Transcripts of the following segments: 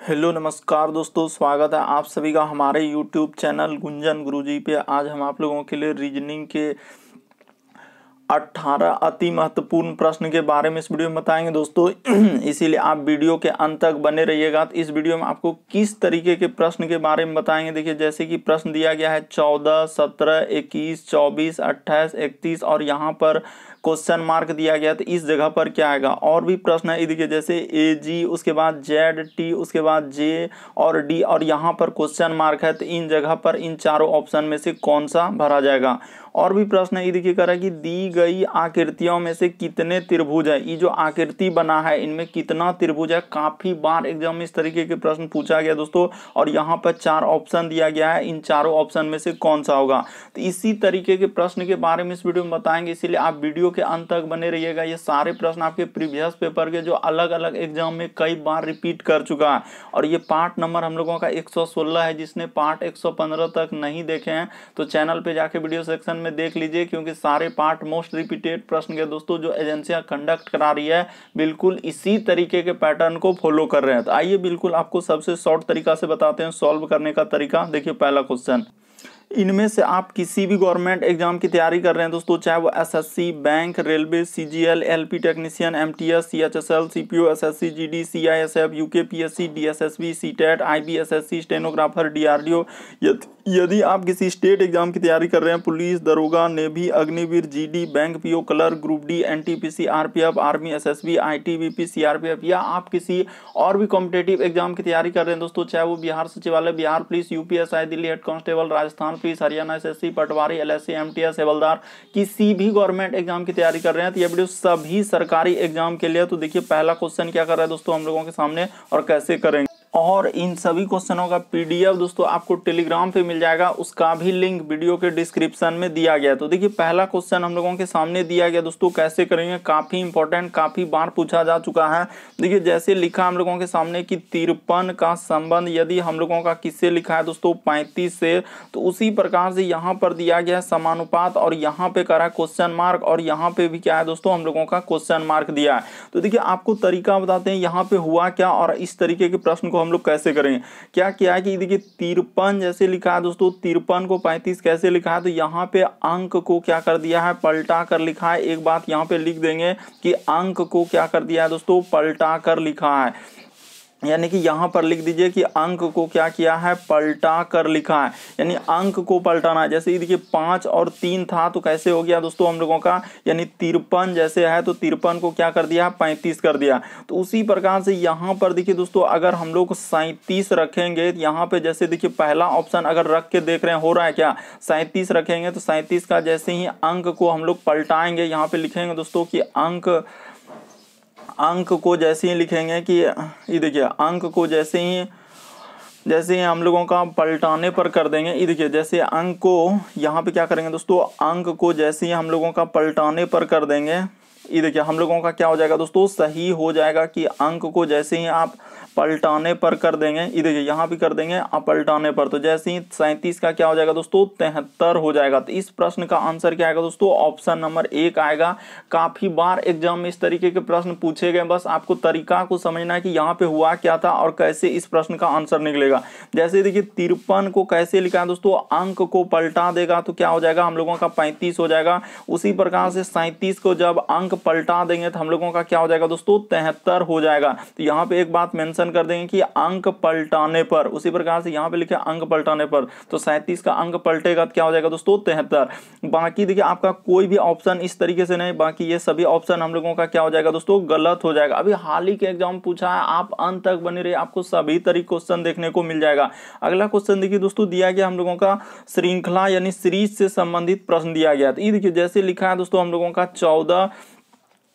Hello नमस्कार दोस्तों, स्वागत है आप सभी का हमारे यूट्यूब चैनल गुंजन गुरुजी पे। आज हम आप लोगों के लिए रीजनिंग के 18 अति महत्वपूर्ण प्रश्न के बारे में इस वीडियो में बताएंगे दोस्तों। इसीलिए आप वीडियो के अंत तक बने रहिएगा। तो इस वीडियो में आपको किस तरीके के प्रश्न के बारे में बताएंगे। देखिए, जैसे कि प्रश्न दिया गया है 14, 17, 21, 24, 28, 31 और यहाँ पर क्वेश्चन मार्क दिया गया। तो इस जगह पर क्या आएगा। और भी प्रश्न है, देखिए जैसे AG, उसके बाद ZT, उसके बाद J और D और यहाँ पर क्वेश्चन मार्क है। तो इन जगह पर इन चारों ऑप्शन में से कौन सा भरा जाएगा। और भी प्रश्न है, ये देखिए कह रहा है कि दी गई आकृतियों में से कितने त्रिभुज है। ये जो आकृति बना है इनमें कितना त्रिभुज है। काफी बार एग्जाम में इस तरीके के प्रश्न पूछा गया दोस्तों। और यहाँ पर 4 ऑप्शन दिया गया है, इन चारों ऑप्शन में से कौन सा होगा। तो इसी तरीके के प्रश्न के बारे में इस वीडियो में बताएंगे, इसीलिए आप वीडियो के अंत तक बने रहिएगा। ये सारे प्रश्न आपके प्रीवियस पेपर के जो अलग अलग एग्जाम में कई बार रिपीट कर चुका है। और ये पार्ट नंबर हम लोगों का 116 है। जिसने पार्ट 115 तक नहीं देखे हैं तो चैनल पे जाके वीडियो सेक्शन में देख लीजिए, क्योंकि सारे पार्ट मोस्ट रिपीटेड प्रश्न के दोस्तों जो एजेंसियां कंडक्ट करा रही है बिल्कुल इसी तरीके के पैटर्न को फॉलो कर रहे हैं। तो आइए बिल्कुल आपको सबसे शॉर्ट तरीका से बताते हैं सॉल्व करने का तरीका। देखिए पहला क्वेश्चन, इनमें से आप किसी भी गवर्नमेंट एग्जाम की तैयारी कर रहे हैं दोस्तों, चाहे वो SSC, bank, railway, CGL, LP technician, MTS, CHSL, CPO, SSC, GD, CISF, UKPSC, DSSB, CTET, IBSSC, stenographer, DRDO। यदि आप किसी स्टेट एग्जाम की तैयारी कर रहे हैं, पुलिस, दरोगा, navy, Agniveer, GD, bank PO, clerk, group D, NTPC, RPF, army, SSB, ITBP, CRPF, या आप किसी और भी कॉम्पिटेटिव एग्जाम की तैयारी कर रहे हैं दोस्तों, चाहे वो बिहार सचिवालय, Bihar police, UPSI, Delhi head constable, Rajasthan police, Haryana SSC, पटवारी, LSC, MTS, हवलदार, किसी भी गवर्नमेंट एग्जाम की तैयारी कर रहे हैं तो ये वीडियो सभी सरकारी एग्जाम के लिए। तो देखिए पहला क्वेश्चन क्या कर रहा है दोस्तों हम लोगों के सामने और कैसे करेंगे। और इन सभी क्वेश्चनों का PDF दोस्तों आपको टेलीग्राम पे मिल जाएगा, उसका भी लिंक वीडियो के डिस्क्रिप्शन में दिया गया है। तो देखिए पहला क्वेश्चन हम लोगों के सामने दिया गया दोस्तों, कैसे करेंगे। काफी इंपॉर्टेंट, काफी बार पूछा जा चुका है। देखिए जैसे लिखा हम लोगों के सामने कि 53 का संबंध यदि हम लोगों का किससे लिखा है दोस्तों 35 से, तो उसी प्रकार से यहाँ पर दिया गया है समानुपात। और यहाँ पे करा क्वेश्चन मार्क और यहाँ पे भी क्या है दोस्तों हम लोगों का क्वेश्चन मार्क दिया है। तो देखिए आपको तरीका बताते हैं यहाँ पे हुआ क्या और इस तरीके के प्रश्न को हम लोग कैसे करेंगे। क्या किया है कि देखिए 53 जैसे लिखा है दोस्तों, 53 को 35 कैसे लिखा है। तो यहाँ पे अंक को क्या कर दिया है, पलटा कर लिखा है। एक बात यहाँ पे लिख देंगे कि अंक को क्या कर दिया है दोस्तों, पलटा कर लिखा है। यानी कि यहाँ पर लिख दीजिए कि अंक को क्या किया है, पलटा कर लिखा है। यानी अंक को पलटाना है। जैसे देखिए 5 और 3 था तो कैसे हो गया दोस्तों हम लोगों का, यानी 53 जैसे है तो 53 को क्या कर दिया, 35 कर दिया। तो उसी प्रकार से यहाँ पर देखिए दोस्तों अगर हम लोग 37 रखेंगे, यहाँ पे जैसे देखिए पहला ऑप्शन अगर रख के देख रहे हैं हो रहा है क्या, 37 रखेंगे तो 37 का जैसे ही अंक को हम लोग पलटाएंगे, यहाँ पे लिखेंगे दोस्तों कि अंक को जैसे ही लिखेंगे कि ये देखिए अंक को जैसे ही हम लोगों का पलटाने पर कर देंगे। ये देखिए जैसे अंक को यहाँ पे क्या करेंगे दोस्तों, अंक को जैसे ही हम लोगों का पलटाने पर कर देंगे, ये देखिए हम लोगों का क्या हो जाएगा दोस्तों, सही हो जाएगा कि अंक को जैसे ही आप पलटाने पर कर देंगे, ये देखिए यहाँ भी कर देंगे आप पलटाने पर, तो जैसे ही 37 का क्या हो जाएगा दोस्तों, 73 हो जाएगा। तो इस प्रश्न का आंसर क्या आएगा दोस्तों, ऑप्शन नंबर 1 आएगा। काफी बार एग्जाम में इस तरीके के प्रश्न पूछे गए, बस आपको तरीका को समझना है कि यहाँ पे हुआ क्या था और कैसे इस प्रश्न का आंसर निकलेगा। जैसे देखिए 53 को कैसे लिखा है दोस्तों, अंक को पलटा देगा तो क्या हो जाएगा हम लोगों का 35 हो जाएगा। उसी प्रकार से 37 को जब अंक पलटा देंगे तो हम लोगों का क्या हो जाएगा दोस्तों, 73 हो जाएगा। तो यहाँ पे एक बात मेंशन कर देंगे कि अंक पलटाने पर, उसी प्रकार से यहाँ पे लिखे अंक पलटाने पर, तो 37 का अंक पलटेगा तो क्या हो जाएगा दोस्तों, 73। बाकी देखिए आपका कोई भी ऑप्शन इस तरीके से नहीं, बाकी ये सभी ऑप्शन हम लोगों का क्या हो जाएगा दोस्तों, गलत हो जाएगा। अभी हाल ही के एग्जाम पूछा है, आप अंत तक बने रहिए, आपको सभी तरीके क्वेश्चन देखने को मिल जाएगा। अगला क्वेश्चन देखिए दोस्तों, दिया गया हम लोगों का श्रृंखला यानी सीरीज से संबंधित प्रश्न दिया गया। तो ये देखिए जैसे लिखा है दोस्तों हम लोगों का 14,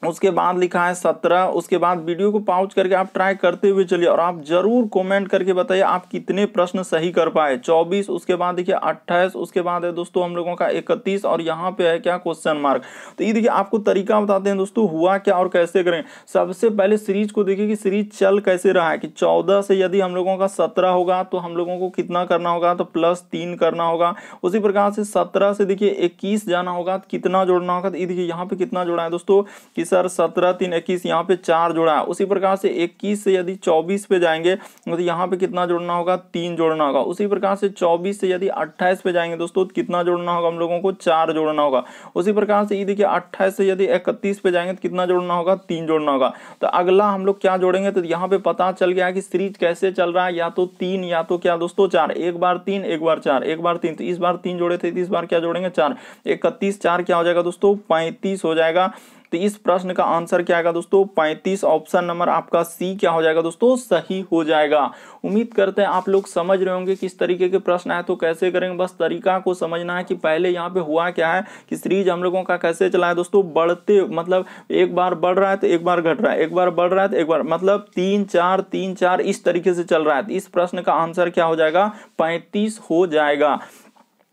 उसके बाद लिखा है 17। उसके बाद वीडियो को पॉज करके आप ट्राई करते हुए चलिए और आप जरूर कमेंट करके बताइए आप कितने प्रश्न सही कर पाए। 24, उसके बाद देखिए 28, उसके बाद है दोस्तों हम लोगों का 31 और यहाँ पे है क्या, क्वेश्चन मार्क। तो ये देखिए आपको तरीका बताते हैं दोस्तों हुआ क्या और कैसे करें। सबसे पहले सीरीज को देखिए कि सीरीज चल कैसे रहा है, कि 14 से यदि हम लोगों का 17 होगा तो हम लोगों को कितना करना होगा, तो +3 करना होगा। उसी प्रकार से 17 से देखिए 21 जाना होगा तो कितना जोड़ना होगा। तो ये देखिए यहाँ पे कितना जोड़ा है दोस्तों, कि सर 17 3 21, यहाँ पे 4 जोड़ा है। उसी प्रकार से 21 से यदि 24 पे जाएंगे तो यहाँ पे कितना जोड़ना होगा, 3 जोड़ना होगा। उसी प्रकार से 24 से यदि 28 पे जाएंगे दोस्तों तो कितना जोड़ना होगा हम लोगों को, 4 जोड़ना होगा। उसी प्रकार से ये देखिए 28 से यदि 31 पे जाएंगे तो कितना जोड़ना होगा, 3 जोड़ना होगा। तो अगला हम लोग क्या जोड़ेंगे, तो यहाँ पे पता चल गया कि सीरीज कैसे चल रहा है, या तो 3 या तो क्या दोस्तों 4, एक बार 3 एक बार 4 एक बार 3, तो इस बार 3 जोड़े थे तो इस बार क्या जोड़ेंगे 4, 31 4 क्या हो जाएगा दोस्तों 35 हो जाएगा। तो इस प्रश्न का आंसर क्या आएगा दोस्तों 35, ऑप्शन नंबर आपका सी क्या हो जाएगा दोस्तों, सही हो जाएगा। उम्मीद करते हैं आप लोग समझ रहे होंगे किस तरीके के प्रश्न आए तो कैसे करेंगे। बस तरीका को समझना है कि पहले यहाँ पे हुआ क्या है कि सीरीज हम लोगों का कैसे चला है दोस्तों, बढ़ते मतलब एक बार बढ़ रहा है तो एक बार घट रहा है, एक बार बढ़ रहा है तो एक बार, मतलब 3 4 3 4 इस तरीके से चल रहा है। तो इस प्रश्न का आंसर क्या हो जाएगा, 35 हो जाएगा।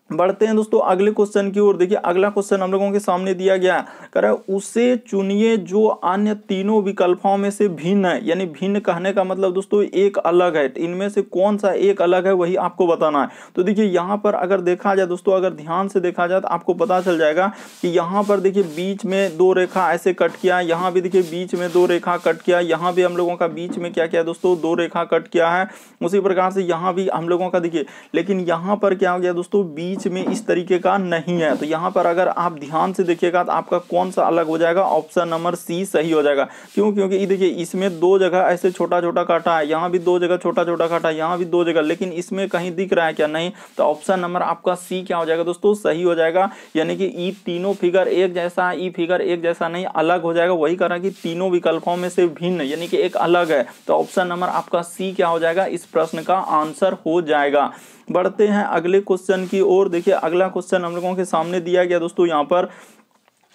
बढ़ते हैं दोस्तों अगले क्वेश्चन की ओर। देखिए अगला क्वेश्चन हम लोगों के सामने दिया गया है, कह रहा है उसे चुनिए जो अन्य तीनों विकल्पों में से भिन्न है। यानी भिन्न कहने का मतलब दोस्तों एक अलग है, इनमें से कौन सा एक अलग है वही आपको बताना है। तो देखिए यहाँ पर अगर देखा जाए दोस्तों, अगर ध्यान से देखा जाए तो आपको पता चल जाएगा कि यहाँ पर देखिए बीच में 2 रेखा ऐसे कट किया, यहाँ भी देखिए बीच में 2 रेखा कट किया, यहाँ भी हम लोगों का बीच में क्या किया दोस्तों 2 रेखा कट किया है। उसी प्रकार से यहाँ भी हम लोगों का देखिए, लेकिन यहाँ पर क्या हो गया दोस्तों, बीच में इस तरीके का नहीं है। तो यहाँ पर अगर आप ध्यान से देखिएगा तो आपका कौन सा अलग हो जाएगा, ऑप्शन नंबर सी सही हो जाएगा। क्यों, क्योंकि ये देखिए इसमें 2 जगह ऐसे छोटा छोटा काटा है, यहाँ भी 2 जगह छोटा छोटा काटा है, यहाँ भी 2 जगह, लेकिन इसमें कहीं दिख रहा है क्या, नहीं। तो ऑप्शन नंबर आपका सी क्या हो जाएगा दोस्तों, सही हो जाएगा। यानी कि ई तीनों फिगर एक जैसा है, ई फिगर एक जैसा नहीं, अलग हो जाएगा। वही कह रहा है कि तीनों विकल्पों में से भिन्न यानी कि एक अलग है। तो ऑप्शन नंबर आपका सी क्या हो जाएगा, इस प्रश्न का आंसर हो जाएगा। बढ़ते हैं अगले क्वेश्चन की ओर। देखिए अगला क्वेश्चन हम लोगों के सामने दिया गया दोस्तों, यहाँ पर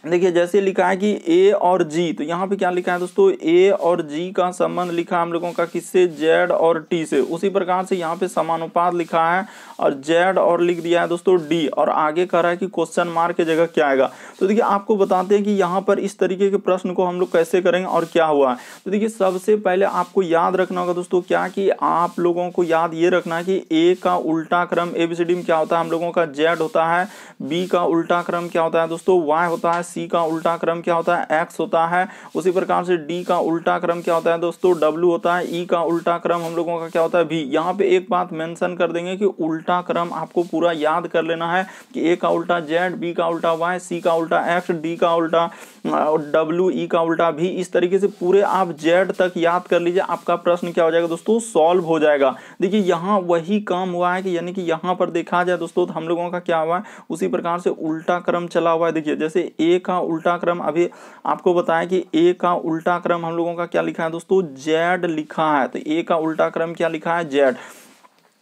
देखिए जैसे लिखा है कि ए और जी, तो यहाँ पे क्या लिखा है दोस्तों, ए और जी का संबंध लिखा है हम लोगों का किससे, जेड और टी से। उसी प्रकार से यहाँ पे समानुपात लिखा है और जेड और लिख दिया है दोस्तों डी, और आगे कह रहा है कि क्वेश्चन मार्क की जगह क्या आएगा। तो देखिए आपको बताते हैं कि यहाँ पर इस तरीके के प्रश्न को हम लोग कैसे करेंगे और क्या हुआ है। तो देखिए सबसे पहले आपको याद रखना होगा दोस्तों क्या, कि आप लोगों को याद ये रखना है कि ए का उल्टा क्रम एबीसीडी में क्या होता है हम लोगों का, जेड होता है। बी का उल्टा क्रम क्या होता है दोस्तों, वाई होता है। सी का उल्टा क्रम क्या होता है, एक्स होता है। उसी प्रकार से डी का उल्टा क्रम क्या होता है दोस्तों, डब्ल्यू होता है। ई का उल्टा क्रम हम लोगों का क्या होता है, भी। यहाँ पे एक बात मेंशन कर देंगे कि उल्टा क्रम आपको पूरा याद कर लेना है कि ए का उल्टा जेड, बी का उल्टा वाई, सी का उल्टा एक्स, डी का उल्टा डब्ल्यू, ई का उल्टा भी। इस तरीके से पूरे आप जेड तक याद कर लीजिए, आपका प्रश्न क्या हो जाएगा दोस्तों, सॉल्व हो जाएगा। देखिए यहाँ वही काम हुआ है कि यानी कि यहाँ पर देखा जाए दोस्तों तो हम लोगों का क्या हुआ है, उसी प्रकार से उल्टा क्रम चला हुआ है। देखिए जैसे ए का उल्टा क्रम, अभी आपको बताया कि ए का उल्टा क्रम हम लोगों का क्या लिखा है दोस्तों, जेड लिखा है। तो ए का उल्टा क्रम क्या लिखा है, जेड,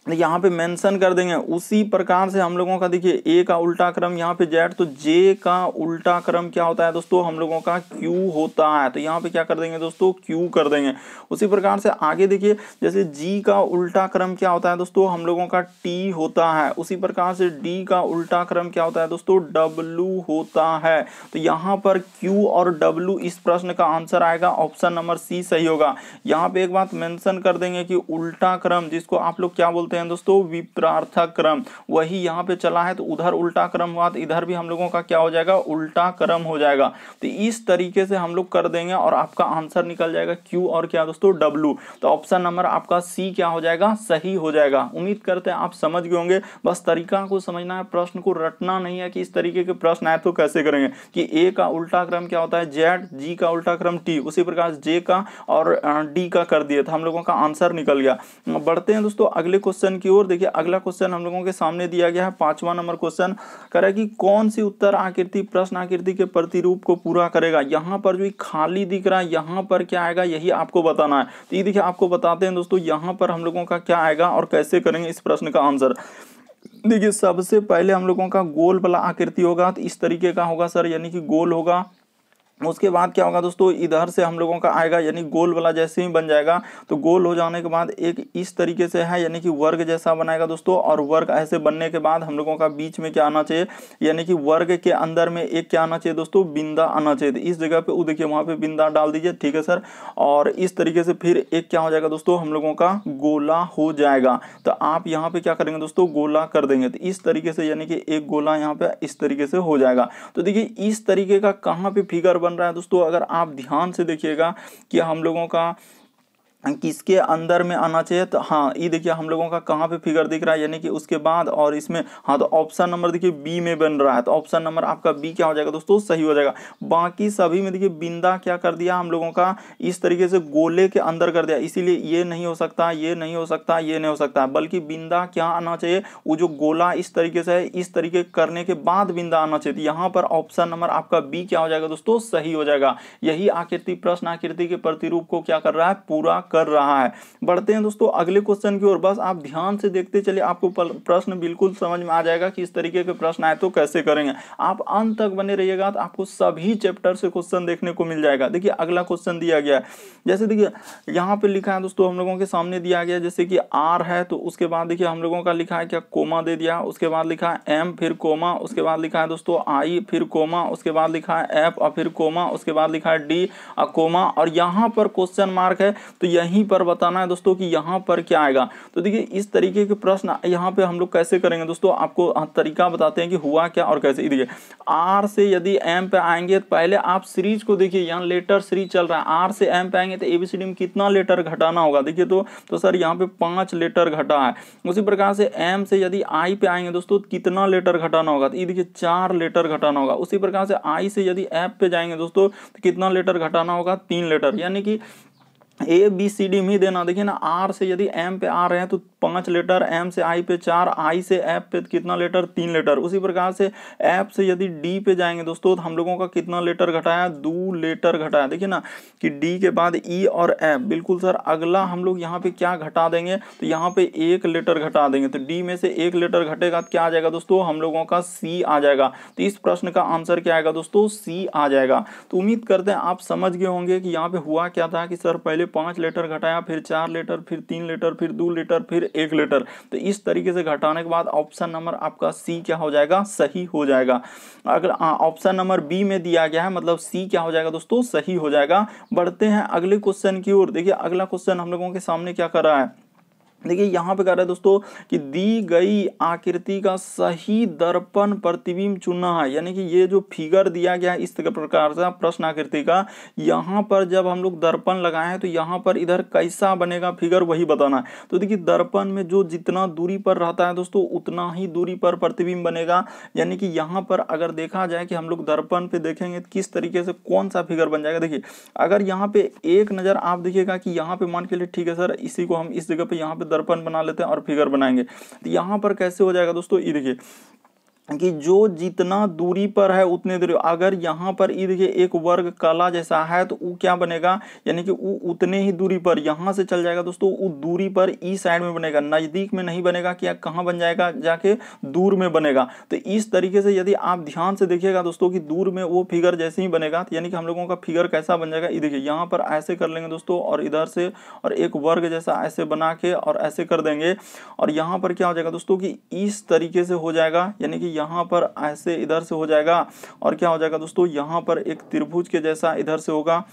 यहाँ पे मेंशन कर देंगे। उसी प्रकार से हम लोगों का देखिए ए का उल्टा क्रम यहाँ पे जेड, तो जे का उल्टा क्रम क्या होता है दोस्तों हम लोगों का क्यू होता है। तो यहाँ पे क्या कर देंगे दोस्तों, क्यू कर देंगे। उसी प्रकार से आगे देखिए जैसे जी का उल्टा क्रम क्या होता है दोस्तों हम लोगों का टी होता है। उसी प्रकार से डी का उल्टा क्रम क्या होता है दोस्तों, डब्लू होता है। तो यहाँ पर क्यू और डब्लू इस प्रश्न का आंसर आएगा, ऑप्शन नंबर सी सही होगा। यहाँ पे एक बात मेंशन कर देंगे कि उल्टा क्रम जिसको आप लोग क्या बोलते हैं दोस्तों, विपरीतार्थक क्रम, वही यहाँ पे चला है। तो उधर उल्टा क्रम हुआ तो इधर भी हम लोगों का क्या हो जाएगा, उल्टा क्रम हो जाएगा। तो इस तरीके से हम लोग कर देंगे और आपका आंसर निकल जाएगा क्यू और क्या दोस्तों, डब्लू। तो ऑप्शन नंबर आपका सी क्या हो जाएगा, सही हो जाएगा। उम्मीद करते हैं आप समझ गए होंगे। बस तरीका को समझना है, प्रश्न को रटना नहीं है कि इस तरीके के प्रश्न आए तो कैसे करेंगे। कि ए का उल्टा क्रम क्या होता है, जेड, जी का उल्टा क्रम टी, उसी प्रकार जे का और डी का कर दिए तो हम लोगों का आंसर निकल गया। बढ़ते हैं दोस्तों अगले क्वेश्चन की ओर। देखिए अगला क्वेश्चन हम लोगों के सामने दिया गया है 5वां नंबर क्वेश्चन, कह रहा है कि कौन सी उत्तर आकृति प्रश्न आकृति के प्रतिरूप को पूरा करेगा। यहाँ पर जो खाली दिख रहा है यहाँ पर क्या आएगा, यही आपको बताना है। तो ये देखिए आपको बताते हैं दोस्तों यहाँ पर हम लोगों का क्या आएगा और कैसे करेंगे इस प्रश्न का आंसर। देखिए सबसे पहले हम लोगों का गोल वाला आकृति होगा, तो इस तरीके का होगा सर, यानी कि गोल होगा। उसके बाद क्या होगा दोस्तों, इधर से हम लोगों का आएगा, यानी गोल वाला जैसे ही बन जाएगा तो गोल हो जाने के बाद एक इस तरीके से है, यानी कि वर्ग जैसा बनाएगा दोस्तों। और वर्ग ऐसे बनने के बाद हम लोगों का बीच में क्या आना चाहिए, यानी कि वर्ग के अंदर में एक क्या आना चाहिए दोस्तों, बिंदा आना चाहिए। तो इस जगह पे वो देखिए वहां पे बिंदा डाल दीजिए, ठीक है सर। और इस तरीके से फिर एक क्या हो जाएगा दोस्तों, हम लोगों का गोला हो जाएगा। तो आप यहाँ पे क्या करेंगे दोस्तों, गोला कर देंगे। तो इस तरीके से यानी कि एक गोला यहाँ पे इस तरीके से हो जाएगा। तो देखिए इस तरीके का कहाँ पे फिगर बन रहा है दोस्तों, अगर आप ध्यान से देखिएगा कि हम लोगों का किसके अंदर में आना चाहिए, तो हाँ ये देखिए हम लोगों का कहाँ पे फिगर दिख रहा है, यानी कि उसके बाद और इसमें, हाँ तो ऑप्शन नंबर देखिए बी में बन रहा है, तो ऑप्शन नंबर आपका बी क्या हो जाएगा दोस्तों, सही हो जाएगा। बाकी सभी में देखिए बिंदा क्या कर दिया हम लोगों का, इस तरीके से गोले के अंदर कर दिया, इसीलिए ये नहीं हो सकता, ये नहीं हो सकता, ये नहीं हो सकता, बल्कि बिंदा क्या आना चाहिए, वो जो गोला इस तरीके से है, इस तरीके करने के बाद बिंदा आना चाहिए। यहाँ पर ऑप्शन नंबर आपका बी क्या हो जाएगा दोस्तों, सही हो जाएगा। यही आकृति प्रश्न आकृति के प्रतिरूप को क्या कर रहा है, पूरा कर रहा है। बढ़ते हैं दोस्तों अगले क्वेश्चन की ओर, बस आप ध्यान से देखते चलिए, आपको प्रश्न बिल्कुल समझ में आ जाएगा कि इस तरीके के प्रश्न आए तो कैसे करेंगे। आप अंत तक बने रहिएगा तो आपको सभी चैप्टर से क्वेश्चन देखने को मिल जाएगा। देखिए अगला क्वेश्चन दिया गया है, जैसे देखिए यहाँ पे लिखा है दोस्तों, हम लोगों के सामने दिया गया जैसे कि आर है, तो उसके बाद देखिए हम लोगों का लिखा है क्या, कोमा दे दिया, उसके बाद लिखा है एम फिर कोमा, उसके बाद लिखा है दोस्तों आई फिर कोमा, उसके बाद लिखा है एफ और फिर कोमा, उसके बाद लिखा है डी कोमा, और यहाँ पर क्वेश्चन मार्क है। तो यहीं पर बताना है दोस्तों कि यहाँ पर क्या आएगा। तो देखिए इस तरीके के प्रश्न यहाँ पे हम लोग कैसे करेंगे दोस्तों, आपको तरीका बताते हैं कि हुआ क्या और कैसे। देखिए आर से यदि एम पे आएंगे तो पहले आप सीरीज को देखिए, यहाँ लेटर सीरीज चल रहा है, आर से एम पे आएंगे तो एबीसीडी में कितना लेटर घटाना होगा, देखिए तो सर यहाँ पे 5 लेटर घटा है। उसी प्रकार से एम से यदि आई पे आएंगे दोस्तों कितना लेटर घटाना होगा, तो ये देखिए 4 लेटर घटाना होगा। उसी प्रकार से आई से यदि एफ पे जाएंगे दोस्तों तो कितना लेटर घटाना होगा, 3 लेटर, यानी कि ए बी सी डी में देना। देखिए ना, आर से यदि एम पे आ रहे हैं तो 5 लेटर, एम से आई पे 4, आई से एफ पे कितना लेटर, 3 लेटर। उसी प्रकार से एफ से यदि डी पे जाएंगे दोस्तों तो हम लोगों का कितना लेटर घटाया, 2 लेटर घटाया। देखिए ना कि डी के बाद ई और एफ, बिल्कुल सर अगला हम लोग यहाँ पे क्या घटा देंगे, तो यहाँ पे 1 लेटर घटा देंगे, तो डी में से 1 लेटर घटेगा तो क्या आ जाएगा दोस्तों, हम लोगों का सी आ जाएगा। तो इस प्रश्न का आंसर क्या आएगा दोस्तों, सी आ जाएगा। तो उम्मीद करते हैं आप समझ गए होंगे कि यहाँ पे हुआ क्या था कि सर पहले 5 लेटर घटाया, फिर 4 लेटर, फिर 3 लेटर, फिर 2 लेटर, फिर 1 लेटर। तो इस तरीके से घटाने के बाद ऑप्शन नंबर आपका सी क्या हो जाएगा, सही हो जाएगा। अगर ऑप्शन नंबर बी में दिया गया है मतलब सी क्या हो जाएगा दोस्तों, सही हो जाएगा। बढ़ते हैं अगले क्वेश्चन की ओर। देखिए अगला क्वेश्चन हम लोगों के सामने क्या कर रहा है, देखिए यहाँ पे कह रहा है दोस्तों कि दी गई आकृति का सही दर्पण प्रतिबिंब चुनना है, यानी कि ये जो फिगर दिया गया है इस प्रकार से प्रश्न आकृति का, यहाँ पर जब हम लोग दर्पण लगाए हैं तो यहाँ पर इधर कैसा बनेगा फिगर वही बताना है। तो देखिए दर्पण में जो जितना दूरी पर रहता है दोस्तों उतना ही दूरी पर प्रतिबिंब बनेगा, यानी कि यहाँ पर अगर देखा जाए कि हम लोग दर्पण पे देखेंगे तो किस तरीके से कौन सा फिगर बन जाएगा। देखिए अगर यहाँ पे एक नजर आप देखिएगा कि यहाँ पे मान के लिए, ठीक है सर इसी को हम इस जगह पे यहाँ पे दर्पण बना लेते हैं और फिगर बनाएंगे, तो यहां पर कैसे हो जाएगा दोस्तों, ये देखिए कि जो जितना दूरी पर है उतने दूरी, अगर यहाँ पर ये देखिए एक वर्ग काला जैसा है तो वो क्या बनेगा, यानी कि वो उतने ही दूरी पर यहाँ से चल जाएगा दोस्तों, वो दूरी पर ई साइड में बनेगा, नजदीक में नहीं बनेगा, कि कहाँ बन जाएगा, जाके दूर में बनेगा। तो इस तरीके से यदि आप ध्यान से देखिएगा दोस्तों कि दूर में वो फिगर जैसे ही बनेगा, तो यानी कि हम लोगों का फिगर कैसा बन जाएगा, ये देखिए यहाँ पर ऐसे कर लेंगे दोस्तों और इधर से और एक वर्ग जैसा ऐसे बना के और ऐसे कर देंगे, और यहाँ पर क्या हो जाएगा दोस्तों कि इस तरीके से हो जाएगा, यानी कि यहाँ पर ऐसे इधर से हो जाएगा, और क्या हो जाएगा दोस्तों यहाँ पर एक त्रिभुज के जैसा इधर से होगा,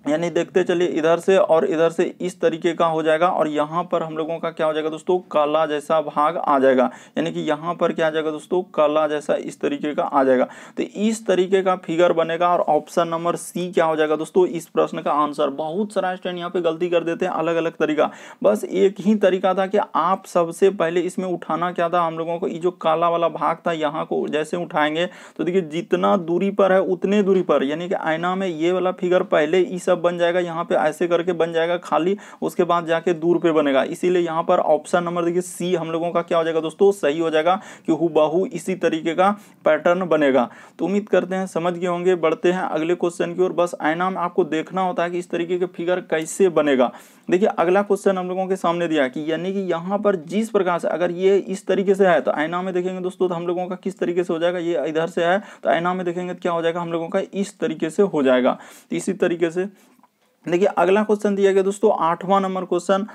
यानी देखते चलिए इधर से और इधर से इस तरीके का हो जाएगा, और यहाँ पर हम लोगों का क्या हो जाएगा दोस्तों, काला जैसा भाग आ जाएगा, यानी कि यहाँ पर क्या आ जाएगा दोस्तों, काला जैसा इस तरीके का आ जाएगा। तो इस तरीके का फिगर बनेगा, और ऑप्शन नंबर सी क्या हो जाएगा दोस्तों, इस प्रश्न का आंसर। बहुत सारा स्टूडेंट यहाँ पे गलती कर देते हैं, अलग अलग तरीका, बस एक ही तरीका था कि आप सबसे पहले इसमें उठाना क्या था, हम लोगों को ये जो काला वाला भाग था यहाँ को जैसे उठाएंगे तो देखिए जितना दूरी पर है उतने दूरी पर, यानी कि आईना में ये वाला फिगर पहले इस बन जाएगा, यहाँ पे ऐसे करके बन जाएगा खाली, उसके बाद जाके दूर पे बनेगा, इसीलिए यहाँ पर ऑप्शन नंबर देखिए सी हम लोगों का क्या हो जाएगा दोस्तों, सही हो जाएगा, कि हुबहू इसी तरीके का पैटर्न बनेगा। तो उम्मीद करते हैं समझ गए होंगे। बढ़ते हैं अगले क्वेश्चन की ओर। बस आईना में आपको देखना होता है कि इस तरीके के फिगर कैसे बनेगा। देखिए अगला क्वेश्चन हम लोगों के सामने दिया कि यानी कि यहाँ पर जिस प्रकार से अगर ये इस तरीके से है तो आईना में देखेंगे दोस्तों तो हम लोगों का किस तरीके से हो जाएगा, ये इधर से है तो आईना में देखेंगे तो क्या हो जाएगा, हम लोगों का इस तरीके से हो जाएगा। इसी तरीके से देखिए अगला क्वेश्चन दिया गया दोस्तों 8वां नंबर क्वेश्चन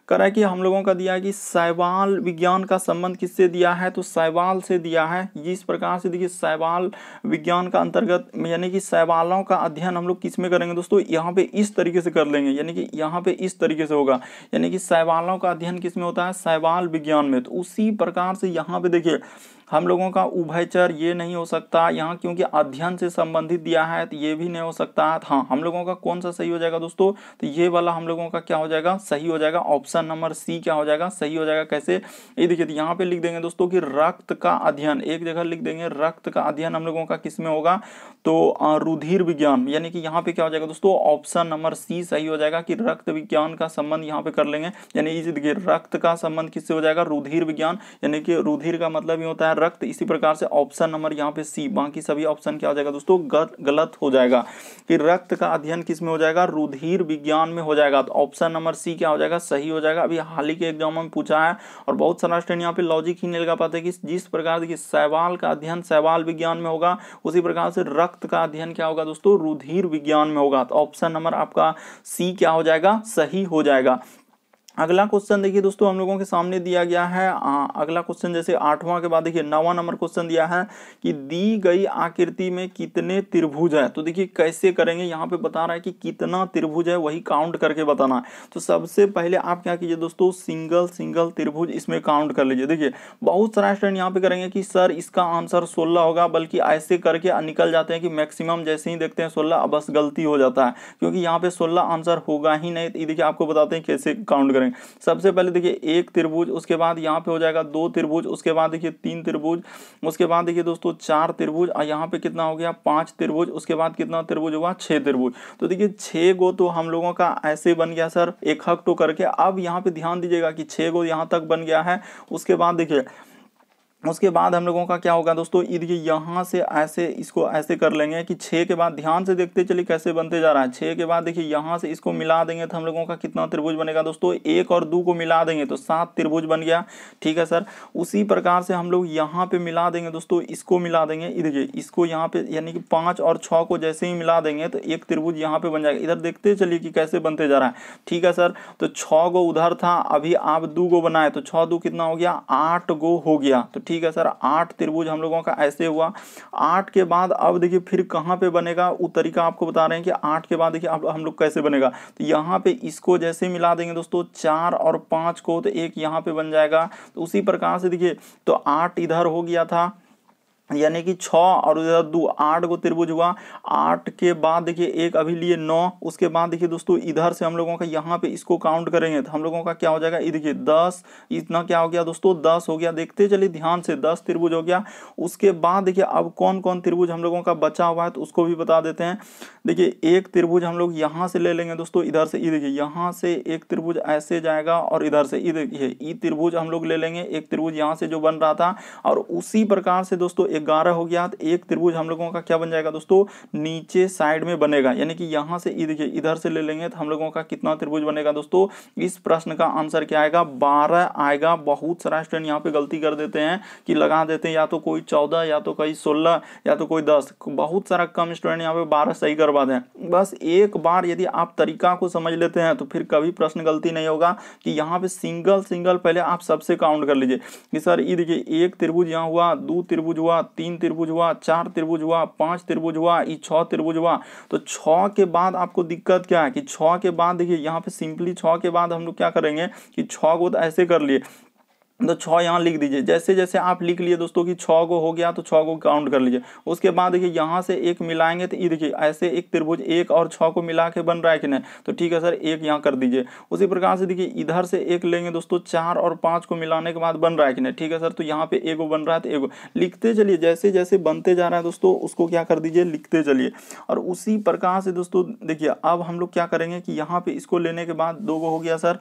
करा कि हम लोगों का दिया है कि शैवाल विज्ञान का संबंध किससे दिया है, तो शैवाल से दिया है। इस प्रकार से देखिए शैवाल विज्ञान का अंतर्गत यानी कि शैवालों का अध्ययन हम लोग किस में करेंगे दोस्तों, यहाँ पे इस तरीके से कर लेंगे, यानी कि यहाँ पे इस तरीके से होगा, यानी कि शैवालों का अध्ययन किस में होता है, शैवाल विज्ञान में। तो उसी प्रकार से यहाँ पे देखिए हम लोगों का उभयचर ये नहीं हो सकता यहाँ, क्योंकि अध्ययन से संबंधित दिया है तो ये भी नहीं हो सकता। हाँ, हम लोगों का कौन सा सही हो जाएगा दोस्तों, तो ये वाला हम लोगों का क्या हो जाएगा, सही हो जाएगा। ऑप्शन नंबर सी क्या हो जाएगा, सही हो जाएगा। कैसे, ये देखिए यहाँ पे लिख देंगे दोस्तों कि रक्त का अध्ययन, एक जगह लिख देंगे रक्त का अध्ययन हम लोगों का किस में होगा, तो रुधिर विज्ञान, यानी कि यहाँ पे क्या हो जाएगा दोस्तों, ऑप्शन नंबर सी सही हो जाएगा कि रक्त विज्ञान का संबंध यहाँ पे कर लेंगे। यानी देखिए रक्त का संबंध किससे हो जाएगा, रुधिर विज्ञान, यानी कि रुधिर का मतलब ही होता है रक्त। इसी प्रकार से ऑप्शन नंबर यहाँ पे सी, बाकी सभी ऑप्शन क्या हो जाएगा दोस्तों, गलत हो जाएगा कि रक्त का अध्ययन किस में हो जाएगा, रुधिर विज्ञान में हो जाएगा। तो ऑप्शन नंबर सी क्या हो जाएगा, सही हो जाएगा। अभी हाल ही के एग्जाम में पूछा है और बहुत सारा स्टूडेंट यहाँ पे लॉजिक ही नहीं लगा पाते कि जिस प्रकार देखिए शैवाल का अध्ययन शैवाल विज्ञान में होगा, उसी प्रकार से रक्त का अध्ययन क्या होगा दोस्तों, रुधिर विज्ञान में होगा। तो ऑप्शन नंबर आपका सी क्या हो जाएगा, सही हो जाएगा। अगला क्वेश्चन देखिए दोस्तों हम लोगों के सामने दिया गया है। अगला क्वेश्चन जैसे 8वां के बाद देखिए 9वां नंबर क्वेश्चन दिया है कि दी गई आकृति में कितने त्रिभुज है। तो देखिए कैसे करेंगे, यहाँ पे बता रहा है कि कितना त्रिभुज है वही काउंट करके बताना है। तो सबसे पहले आप क्या कीजिए दोस्तों, सिंगल त्रिभुज इसमें काउंट कर लीजिए। देखिए बहुत सारा स्टूडेंट यहाँ पे करेंगे कि सर इसका आंसर 16 होगा, बल्कि ऐसे करके निकल जाते हैं कि मैक्सिमम जैसे ही देखते हैं 16 बस गलती हो जाता है, क्योंकि यहाँ पे 16 आंसर होगा ही नहीं। देखिए आपको बताते हैं कैसे काउंट करेंगे। सबसे पहले देखिए एक त्रिभुज, उसके बाद यहाँ पे हो जाएगा 2 त्रिभुज, उसके बाद देखिए 3 त्रिभुज, उसके बाद देखिए दोस्तों 4 त्रिभुज, और यहाँ पे कितना हो गया 5 त्रिभुज, उसके बाद कितना त्रिभुज हुआ 6 त्रिभुज। तो देखिए 6 गो तो हम लोगों का ऐसे बन गया सर एक हक तो करके। अब यहाँ पे ध्यान दीजिएगा कि 6 गो यहाँ तक बन गया है। उसके बाद देखिए उसके बाद हम लोगों का क्या होगा दोस्तों, देखिए यहाँ से ऐसे इसको ऐसे कर लेंगे कि 6 के बाद ध्यान से देखते चलिए कैसे बनते जा रहा है। 6 के बाद देखिए यहाँ से इसको मिला देंगे तो हम लोगों का कितना त्रिभुज बनेगा दोस्तों, 1 और 2 को मिला देंगे तो 7 त्रिभुज बन गया। ठीक है सर, उसी प्रकार से हम लोग यहाँ पे मिला देंगे दोस्तों, इसको मिला देंगे, देखिए इसको यहाँ पे यानी कि 5 और 6 को जैसे ही मिला देंगे तो एक त्रिभुज यहाँ पे बन जाएगा। इधर देखते चलिए कि कैसे बनते जा रहा है। ठीक है सर, तो 6 गो उधर था, अभी आप 2 गो बनाए तो 6 2 कितना हो गया, 8 गो हो गया। तो ठीक है सर, 8 त्रिभुज हम लोगों का ऐसे हुआ। 8 के बाद अब देखिए फिर कहाँ पे बनेगा वो तरीका आपको बता रहे हैं कि 8 के बाद देखिए अब हम लोग कैसे बनेगा। तो यहाँ पे इसको जैसे मिला देंगे दोस्तों 4 और 5 को तो एक यहाँ पे बन जाएगा। तो उसी प्रकार से देखिए तो 8 इधर हो गया था, यानी कि 6 और उधर 2, 8 को त्रिभुज हुआ। 8 के बाद देखिए एक अभी लिए 9, उसके बाद देखिए दोस्तों इधर से हम लोगों का यहाँ पे इसको काउंट करेंगे तो हम लोगों का क्या हो जाएगा, ये देखिए 10, इतना क्या हो गया दोस्तों 10 हो गया। देखते चलिए ध्यान से 10 त्रिभुज हो गया। उसके बाद देखिए अब कौन कौन त्रिभुज हम लोगों का बचा हुआ है तो उसको भी बता देते हैं। देखिए एक त्रिभुज हम लोग यहाँ से ले लेंगे दोस्तों, इधर से ये देखिए यहाँ से एक त्रिभुज ऐसे जाएगा और इधर से ये देखिए ई त्रिभुज हम लोग ले लेंगे, एक त्रिभुज यहाँ से जो बन रहा था। और उसी प्रकार से दोस्तों 11 हो गया तो एक त्रिभुज हम लोगों का क्या बन जाएगा दोस्तों, नीचे साइड में बनेगा। यानी कि यहाँ से ये देखिए इधर से ले लेंगे तो हम लोगों का कितना त्रिभुज बनेगा दोस्तों, इस प्रश्न का आंसर क्या आएगा, 12 आएगा। बहुत सारा स्टूडेंट यहाँ पे गलती कर देते हैं कि लगा देते हैं या तो कोई 14 या तो कोई 16 या तो कोई 10। बहुत सारा कम स्टूडेंट यहाँ पे 12 सही करवा दें। बस एक बार यदि आप तरीका को समझ लेते हैं तो फिर कभी प्रश्न गलती नहीं होगा कि यहाँ पे सिंगल पहले आप सबसे काउंट कर लीजिए कि सर ये देखिए एक त्रिभुज यहाँ हुआ, 2 त्रिभुज हुआ, 3 त्रिभुज हुआ, 4 त्रिभुज हुआ, 5 त्रिभुज हुआ, ये 6 त्रिभुज हुआ। तो 6 के बाद आपको दिक्कत क्या है कि 6 के बाद देखिए यहाँ पे सिंपली 6 के बाद हम लोग क्या करेंगे कि 6 को तो ऐसे कर लिए तो 6 यहाँ लिख दीजिए। जैसे जैसे आप लिख लिए दोस्तों कि 6 को हो गया तो 6 को काउंट कर लीजिए। उसके बाद देखिए यहाँ से एक मिलाएंगे तो ये देखिए ऐसे एक त्रिभुज 1 और 6 को मिला के बन रहा है कि नहीं, तो ठीक है सर एक यहाँ कर दीजिए। उसी प्रकार से देखिए इधर से एक लेंगे दोस्तों, 4 और 5 को मिलाने के बाद बन रहा है कि नहीं, ठीक है सर, तो यहाँ पे एक बन रहा है तो एक लिखते चलिए। जैसे जैसे बनते जा रहा है दोस्तों उसको क्या कर दीजिए, लिखते चलिए। और उसी प्रकार से दोस्तों देखिए अब हम लोग क्या करेंगे कि यहाँ पे इसको लेने के बाद 2 हो गया सर।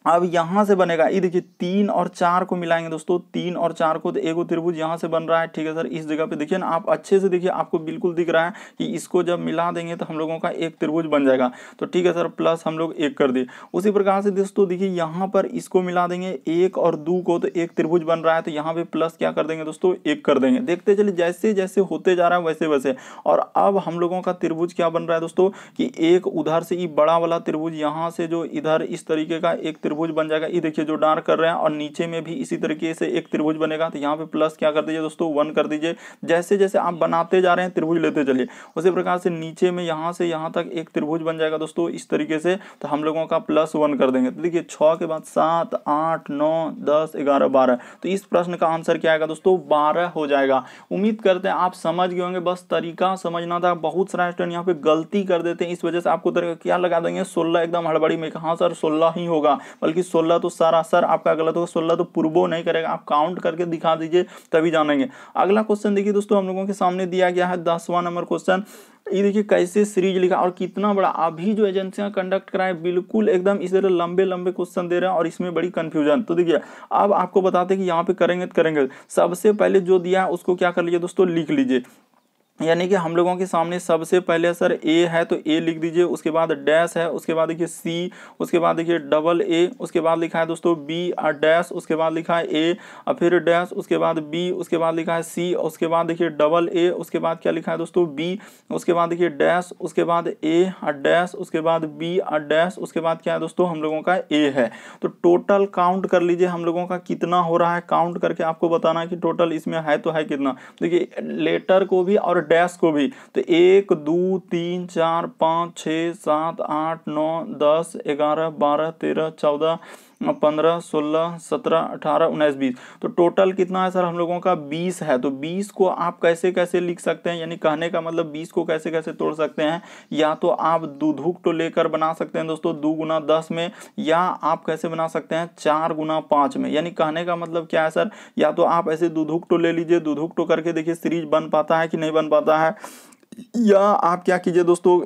अब यहाँ से बनेगा ये देखिए 3 और 4 को मिलाएंगे दोस्तों, 3 और 4 को तो एगो त्रिभुज यहाँ से बन रहा है। ठीक है सर, इस जगह पे देखिए ना आप अच्छे से देखिए, आपको बिल्कुल दिख रहा है कि इसको जब मिला देंगे तो हम लोगों का एक त्रिभुज बन जाएगा। तो ठीक है सर, प्लस हम लोग 1 कर दिए। उसी प्रकार से दोस्तों देखिए यहाँ पर इसको मिला देंगे 1 और 2 को तो एक त्रिभुज बन रहा है, तो यहाँ पे प्लस क्या कर देंगे दोस्तों 1 कर देंगे। देखते चलिए जैसे जैसे होते जा रहा है वैसे वैसे। और अब हम लोगों का त्रिभुज क्या बन रहा है दोस्तों कि एक उधर से ये बड़ा वाला त्रिभुज यहाँ से जो इधर इस तरीके का एक त्रिभुज बन जाएगा। ये देखिए जो डार्क कर रहे हैं, और नीचे में भी इसी तरीके से एक त्रिभुज बनेगा। तो यहाँ पे प्लस क्या कर दीजिए दोस्तों 1 कर दीजिए। जैसे जैसे आप बनाते जा रहे हैं त्रिभुज लेते चलिए, उसी प्रकार से नीचे में यहाँ से यहाँ तक एक त्रिभुज बन जाएगा दोस्तों इस तरीके से। तो हम लोगों का +1 कर देंगे। तो देखिए 6 के बाद 7, 8, 9, 10, 11, 12। तो इस प्रश्न का आंसर क्या आएगा दोस्तों 12 हो जाएगा। उम्मीद करते हैं आप समझ गए होंगे, बस तरीका समझना था। बहुत सारा स्टूडेंट यहाँ पे गलती कर देते हैं, इस वजह से आपको तरीका क्या लगा देंगे 16 एकदम हड़बड़ी में। हाँ सर 16 ही होगा, बल्कि 16 तो सारा सर आपका गलत होगा। 16 तो पूर्वो नहीं करेगा, आप काउंट करके दिखा दीजिए तभी जानेंगे। अगला क्वेश्चन देखिए दोस्तों हम लोगों के सामने दिया गया है 10वां नंबर क्वेश्चन। ये देखिए कैसे सीरीज लिखा और कितना बड़ा। अभी जो एजेंसियां कंडक्ट कराए बिल्कुल एकदम इस तरह लंबे लंबे क्वेश्चन दे रहे हैं और इसमें बड़ी कंफ्यूजन। तो देखिए अब आपको बताते हैं कि यहाँ पे करेंगे तो करेंगे। सबसे पहले जो दिया है उसको क्या कर लीजिए दोस्तों लिख लीजिए। यानी कि हम लोगों के सामने सबसे पहले सर ए है तो ए लिख दीजिए, उसके बाद डैश है, उसके बाद देखिए सी, उसके बाद देखिए डबल ए, उसके बाद लिखा है दोस्तों बी और डैश, उसके बाद लिखा है ए और फिर डैश, उसके बाद बी, उसके बाद लिखा है सी, उसके बाद देखिए डबल ए, उसके बाद क्या लिखा है दोस्तों बी, उसके बाद देखिए डैश, उसके बाद ए और डैश, उसके बाद बी और डैश, उसके बाद क्या है दोस्तों हम लोगों का ए है। तो टोटल काउंट कर लीजिए हम लोगों का कितना हो रहा है, काउंट करके आपको बताना है कि टोटल इसमें है तो है कितना। देखिए लेटर को भी और डैश को भी। तो 1 2 3 4 5 6 7 8 9 10 11 12 13 14 15 16 17 18 19 20। तो टोटल कितना है सर हम लोगों का 20 है। तो 20 को आप कैसे कैसे लिख सकते हैं, यानी कहने का मतलब 20 को कैसे कैसे तोड़ सकते हैं। या तो आप दुधुक तो लेकर बना सकते हैं दोस्तों 2 गुना 10 में, या आप कैसे बना सकते हैं 4 गुना 5 में। यानी कहने का मतलब क्या है सर, या तो आप ऐसे दुधुक तो ले लीजिए, दुधुक तो करके देखिए सीरीज बन पाता है कि नहीं बन पाता है। या आप क्या कीजिए दोस्तों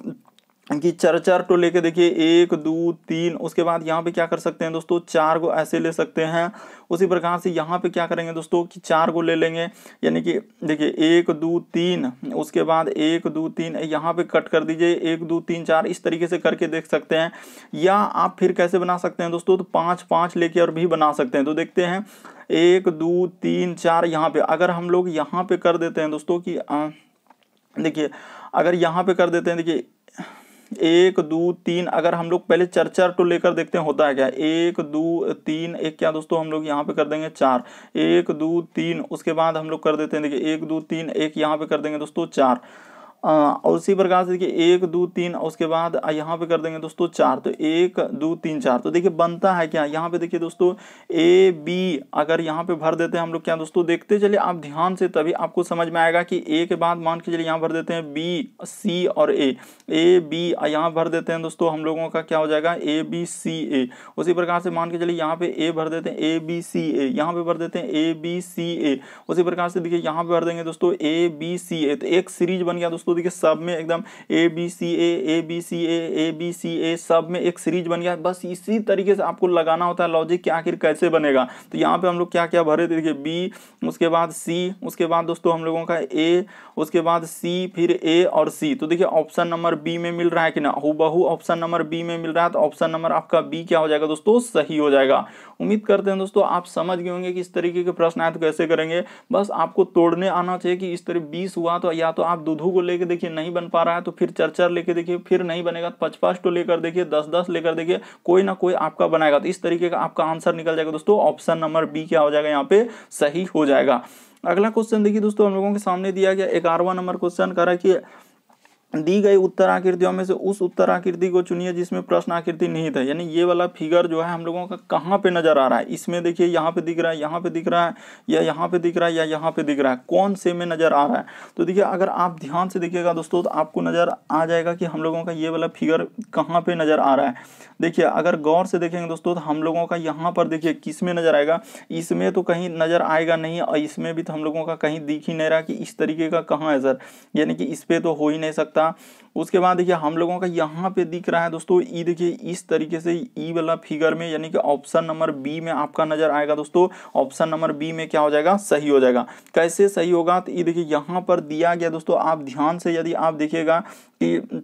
कि चर तो लेके देखिए 1 2 3, उसके बाद यहाँ पे क्या कर सकते हैं दोस्तों 4 को ऐसे ले सकते हैं। उसी प्रकार से यहाँ पे क्या करेंगे दोस्तों कि 4 को ले लेंगे, यानी कि देखिए 1 2 3, उसके बाद 1 2 3 यहाँ पे कट कर दीजिए 1 2 3 4, इस तरीके से करके देख सकते हैं। या आप फिर कैसे बना सकते हैं दोस्तों, तो 5 5 लेके और भी बना सकते हैं। तो देखते हैं 1 2 3 4, यहाँ पे अगर हम लोग यहाँ पे कर देते हैं दोस्तों कि देखिए अगर यहाँ पे कर देते हैं, देखिए 1 2 3, अगर हम लोग पहले चर तो लेकर देखते हैं होता है क्या। 1 2 3 एक क्या दोस्तों हम लोग यहाँ पे कर देंगे 4, 1 2 3, उसके बाद हम लोग कर देते हैं देखिए 1 2 3 एक यहाँ पे कर देंगे दोस्तों 4। और उसी प्रकार से देखिए 1 2 3, उसके बाद यहाँ पे कर देंगे दोस्तों 4। तो 1 2 3 4, तो देखिए बनता है क्या यहाँ पे देखिए दोस्तों ए बी, अगर यहाँ पे भर देते हैं हम लोग क्या दोस्तों देखते चलिए आप ध्यान से, तभी आपको समझ में आएगा कि ए के बाद मान के चलिए यहाँ भर देते हैं बी सी और ए बी, यहाँ भर देते हैं दोस्तों हम लोगों का क्या हो जाएगा ए बी सी ए। उसी प्रकार से मान के चलिए यहाँ पे ए भर देते हैं ए बी सी ए, यहाँ पे भर देते हैं ए बी सी ए। उसी प्रकार से देखिए यहाँ पे भर देंगे दोस्तों ए बी सी ए। तो एक सीरीज बन गया दोस्तों, देखिए सब में एकदम A B C A B C A B C A, सब में एक सीरीज बन गया। बस इसी तरीके से आपको लगाना होता है लॉजिक कि आखिर कैसे बनेगा। तो यहाँ पे हम लोग क्या क्या भरे थे, देखिए बी, उसके बाद सी, उसके बाद दोस्तों हम लोगों का ए, उसके बाद सी, फिर ए और सी। तो देखिए ऑप्शन नंबर बी में मिल रहा है कि ना, हूबहू ऑप्शन नंबर बी में मिल रहा है। तो ऑप्शन नंबर आपका बी क्या हो जाएगा दोस्तों सही हो जाएगा। उम्मीद करते हैं दोस्तों आप समझ गए होंगे कि इस तरीके के प्रश्न आए तो कैसे करेंगे। बस आपको तोड़ने आना चाहिए कि इस तरह 20 हुआ तो या तो आप दूधू को लेके देखिए नहीं बन पा रहा है, तो फिर चर लेके देखिए, फिर नहीं बनेगा तो 5 तो लेकर देखिए, 10 लेकर देखिए, कोई ना कोई आपका बनाएगा। तो इस तरीके का आपका आंसर निकल जाएगा दोस्तों। ऑप्शन नंबर बी क्या हो जाएगा यहाँ पे सही हो जाएगा। अगला क्वेश्चन देखिए दोस्तों हम लोगों के सामने दिया गया 11वां नंबर क्वेश्चन कह रहा है कि दी गई उत्तर आकृतियों में से उस उत्तर आकृति को चुनिए जिसमें प्रश्न आकृति निहित है। यानी ये वाला फिगर जो है हम लोगों का कहाँ पे नजर आ रहा है, इसमें देखिए यहाँ पे दिख रहा है, यहाँ पे दिख रहा है, या यहाँ पे दिख रहा है, या यहाँ पे दिख रहा है, कौन से में नजर आ रहा है। तो देखिए अगर आप ध्यान से देखिएगा दोस्तों तो आपको नजर आ जाएगा कि हम लोगों का ये वाला फिगर कहाँ पे नजर आ रहा है। देखिए अगर गौर से देखेंगे दोस्तों तो हम लोगों का यहाँ पर देखिए किस में नजर आएगा, इसमें तो कहीं नजर आएगा नहीं, और इसमें भी तो हम लोगों का कहीं दिख ही नहीं रहा कि इस तरीके का कहाँ है सर, यानी कि इस पे तो हो ही नहीं सकता। उसके बाद देखिए हम लोगों का यहाँ पे दिख रहा है दोस्तों ई, देखिए इस तरीके से ई वाला फिगर में, यानी कि ऑप्शन नंबर बी में आपका नजर आएगा दोस्तों। ऑप्शन नंबर बी में क्या हो जाएगा सही हो जाएगा। कैसे सही होगा, तो ये देखिए यहाँ पर दिया गया दोस्तों, आप ध्यान से यदि आप देखिएगा कि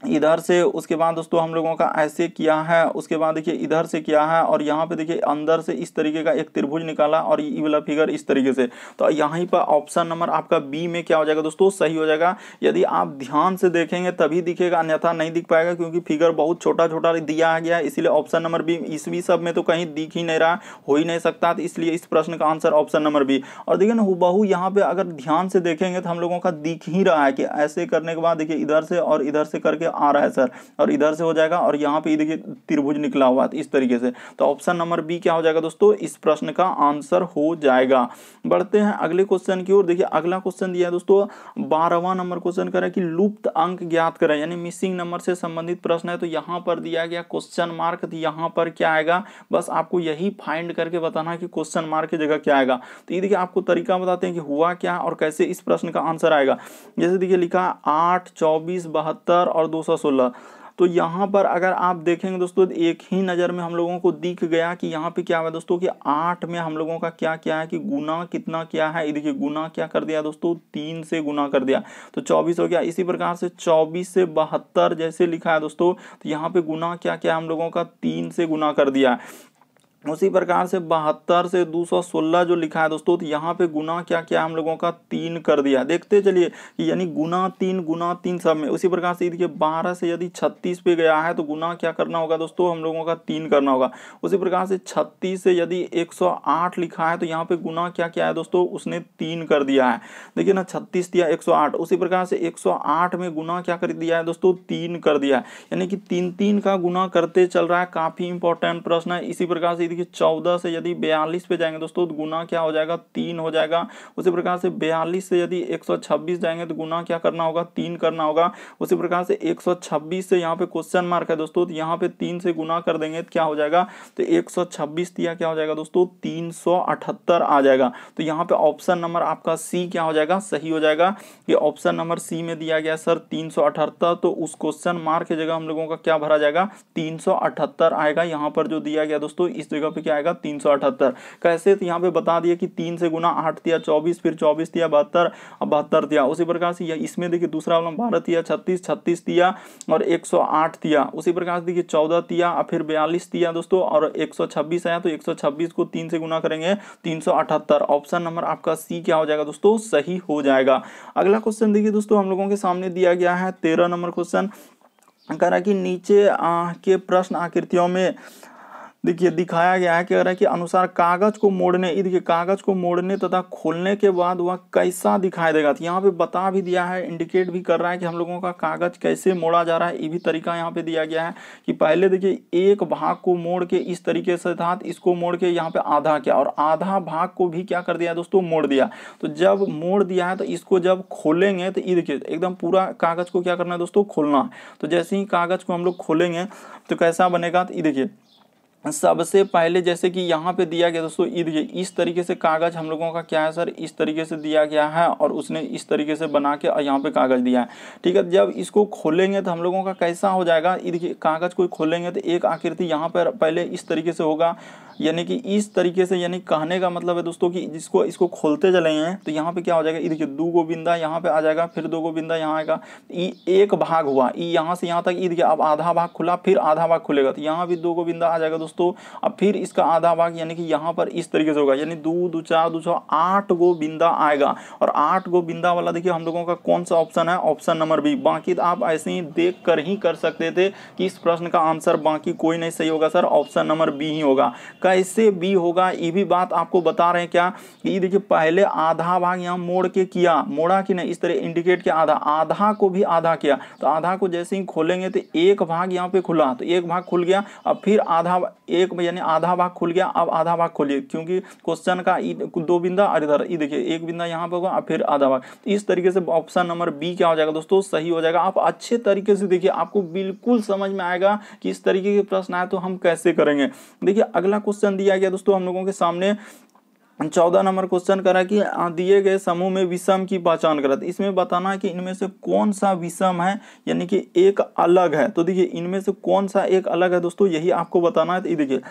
इधर से, उसके बाद दोस्तों हम लोगों का ऐसे किया है, उसके बाद देखिए इधर से किया है और यहाँ पे देखिए अंदर से इस तरीके का एक त्रिभुज निकाला और ये वाला फिगर इस तरीके से। तो यहीं पर ऑप्शन नंबर आपका बी में क्या हो जाएगा दोस्तों, सही हो जाएगा। यदि आप ध्यान से देखेंगे तभी दिखेगा, अन्यथा नहीं दिख पाएगा, क्योंकि फिगर बहुत छोटा छोटा दिया गया है, इसीलिए ऑप्शन नंबर बी। इसवी सब में तो कहीं दिख ही नहीं रहा, हो ही नहीं सकता, तो इसलिए इस प्रश्न का आंसर ऑप्शन नंबर बी। और देखिए ना हूबहू यहाँ पे अगर ध्यान से देखेंगे तो हम लोगों का दिख ही रहा है कि ऐसे करने के बाद देखिए इधर से और इधर से करके आ रहा है सर, और इधर से हो जाएगा और यहाँ पे देखिए त्रिभुज निकला हुआ है इस तरीके से। तो ऑप्शन नंबर बी क्या हो जाएगा दोस्तों, इस प्रश्न का आंसर हो जाएगा। बढ़ते हैं अगले क्वेश्चन की ओर। देखिए अगला क्वेश्चन दिया है दोस्तों 12वां नंबर क्वेश्चन करें कि लुप्त अंक ज्ञात करें, यानी मिसिंग नंबर से संबंधित प्रश्न है। तो यहाँ पर दिया गया क्वेश्चन मार्क, तो यहाँ पर क्या आएगा, बस आपको यही फाइंड करके बताना है कि क्वेश्चन मार्क की जगह क्या आएगा। तो ये देखिए आपको तरीका बताते हैं कि हुआ क्या और कैसे इस प्रश्न का आंसर आएगा। जैसे देखिए लिखा 8, 24, 72 और 216। तो यहाँ पर अगर आप देखेंगे दोस्तों एक ही नज़र में हम लोगों को दिख गया कि यहाँ पे क्या है दोस्तों कि 8 में हम लोगों का क्या क्या है कि गुना कितना क्या है, ये देखिए गुना क्या कर दिया दोस्तों, 3 से गुना कर दिया तो 24 हो गया। इसी प्रकार से 24 से 72 जैसे लिखा है दोस्तों, तो यहाँ पे गुना क्या क्या हम लोगों का 3 से गुना कर दिया। उसी प्रकार से 72 से 216 जो लिखा है दोस्तों, तो यहाँ पे गुना क्या क्या हम लोगों का 3 कर दिया। देखते चलिए कि यानी गुना 3 सब में। उसी प्रकार से देखिए 12 से यदि 36 पे गया है तो गुना क्या करना होगा दोस्तों, हम लोगों का 3 करना होगा। उसी प्रकार से 36 से यदि 108 लिखा है तो यहाँ पे गुना क्या क्या है दोस्तों, उसने 3 कर दिया है। देखिए ना 36 दिया 108, उसी प्रकार से 108 में गुना क्या कर दिया है दोस्तों, 3 कर दिया है। यानी कि 3 का गुना करते चल रहा है, काफी इंपॉर्टेंट प्रश्न है। इसी प्रकार से देखिए 14 से यदि 42 पे जाएंगे दोस्तों तो गुना क्या हो जाएगा, 3 हो जाएगा। उसी प्रकार से 42 से यदि 126 जाएंगे तो गुना क्या करना होगा, 3 करना होगा। उसी प्रकार से 126 से यहाँ पे क्वेश्चन मार्क है दोस्तों, तो यहाँ पे 3 से गुना कर देंगे तो क्या हो जाएगा, तो 126 दिया क्या हो जाएगा दोस्तों, 378 आ जाएगा। तो यहाँ पे ऑप्शन नंबर आपका सी क्या हो जाएगा, सही हो जाएगा। ये ऑप्शन नंबर सी में दिया गया सर 378, तो उस क्वेश्चन मार्क की जगह हम लोगों का क्या भरा जाएगा, 378 आएगा। यहाँ पर जो दिया गया दोस्तों इस जगह पे क्या आएगा, 378। कैसे, तो यहाँ पे बता दिया कि 3 से गुना 8 दिया 24, फिर 24 दिया 72, अब 72 दिया। उसी प्रकार से इसमें देखिए दूसरा वाला 12 दिया 36, 36 दिया और 108 दिया। उसी प्रकार से देखिए 14 दिया और फिर 42 दिया दोस्तों और 126 आया, तो 126 को 3 से गुना करेंगे 378। ऑप्शन नंबर आपका सी क्या हो जाएगा दोस्तों, सही हो जाएगा। अगला क्वेश्चन देखिए दोस्तों हम लोगों के सामने दिया गया है 13 नंबर क्वेश्चन, कह रहा है कि नीचे के प्रश्न आकृतियों में देखिए दिखाया गया है कि अगर कि अनुसार कागज को मोड़ने, देखिए कागज को मोड़ने तथा खोलने के बाद वह कैसा दिखाई देगा। तो यहाँ पे बता भी दिया है, इंडिकेट भी कर रहा है कि हम लोगों का कागज कैसे मोड़ा जा रहा है। ये भी तरीका यहाँ पे दिया गया है कि पहले देखिए एक भाग को मोड़ के इस तरीके से था, इसको मोड़ के यहाँ पे आधा किया और आधा भाग को भी क्या कर दिया दोस्तों, मोड़ दिया। तो जब मोड़ दिया है तो इसको जब खोलेंगे तो ये देखिए एकदम पूरा कागज को क्या करना है दोस्तों, खोलना है। तो जैसे ही कागज को हम लोग खोलेंगे तो कैसा बनेगा, तो ये देखिए सबसे पहले जैसे कि यहाँ पे दिया गया दोस्तों, ये इस तरीके से कागज हम लोगों का क्या है सर, इस तरीके से दिया गया है और उसने इस तरीके से बना के यहाँ पे कागज दिया है। ठीक है, जब इसको खोलेंगे तो हम लोगों का कैसा हो जाएगा, ये देखिए कागज को खोलेंगे तो एक आकृति यहाँ पर पहले इस तरीके से होगा, यानी कि इस तरीके से, यानी कहने का मतलब है दोस्तों कि जिसको इसको खोलते चलेंगे तो यहाँ पे क्या हो जाएगा, ये देखिए 2 गो बिंदा यहाँ पे आ जाएगा, फिर 2 गो बिंदा यहाँ आएगा, एक भाग हुआ यहाँ से यहाँ तक। ये देखिए अब आधा भाग खुला, फिर आधा भाग खुलेगा तो यहाँ भी 2 गो बिंदा आ जाएगा दोस्तों। अब फिर इसका आधा भाग यानी कि यहाँ पर इस तरीके से होगा, यानी 2 2 4 2 6 8 गो बिंदा आएगा। और 8 गो बिंदा वाला देखिए हम लोगों का कौन सा ऑप्शन है, ऑप्शन नंबर बी। बाकी आप ऐसे ही देख कर ही कर सकते थे कि इस प्रश्न का आंसर बाकी कोई नहीं सही होगा सर, ऑप्शन नंबर बी ही होगा। कैसे बी होगा ये भी बात आपको बता रहे हैं क्या, कि देखिए पहले आधा भाग यहाँ मोड़ के किया, मोड़ा कि नहीं, इस तरह इंडिकेट किया, आधा को भी आधा किया। तो आधा को जैसे ही खोलेंगे तो एक भाग यहाँ पे खुला, तो एक भाग खुल गया। अब फिर आधा, एक यानी आधा भाग खुल गया, अब आधा भाग खोलिए, क्योंकि क्वेश्चन का 2 बिंदा और इधर ये देखिए एक बिंदा यहाँ पे होगा, अब फिर आधा भाग। तो इस तरीके से ऑप्शन नंबर बी क्या हो जाएगा दोस्तों, सही हो जाएगा। आप अच्छे तरीके से देखिए, आपको बिल्कुल समझ में आएगा कि इस तरीके के प्रश्न आए तो हम कैसे करेंगे। देखिए अगला क्वेश्चन दिया गया दोस्तों हम लोगों के सामने 14 नंबर क्वेश्चन करा कि दिए गए समूह में विषम की पहचान करा। इसमें बताना है कि इनमें से कौन सा विषम है, यानी कि एक अलग है। तो देखिए इनमें से कौन सा एक अलग है दोस्तों, यही आपको बताना है। तो देखिए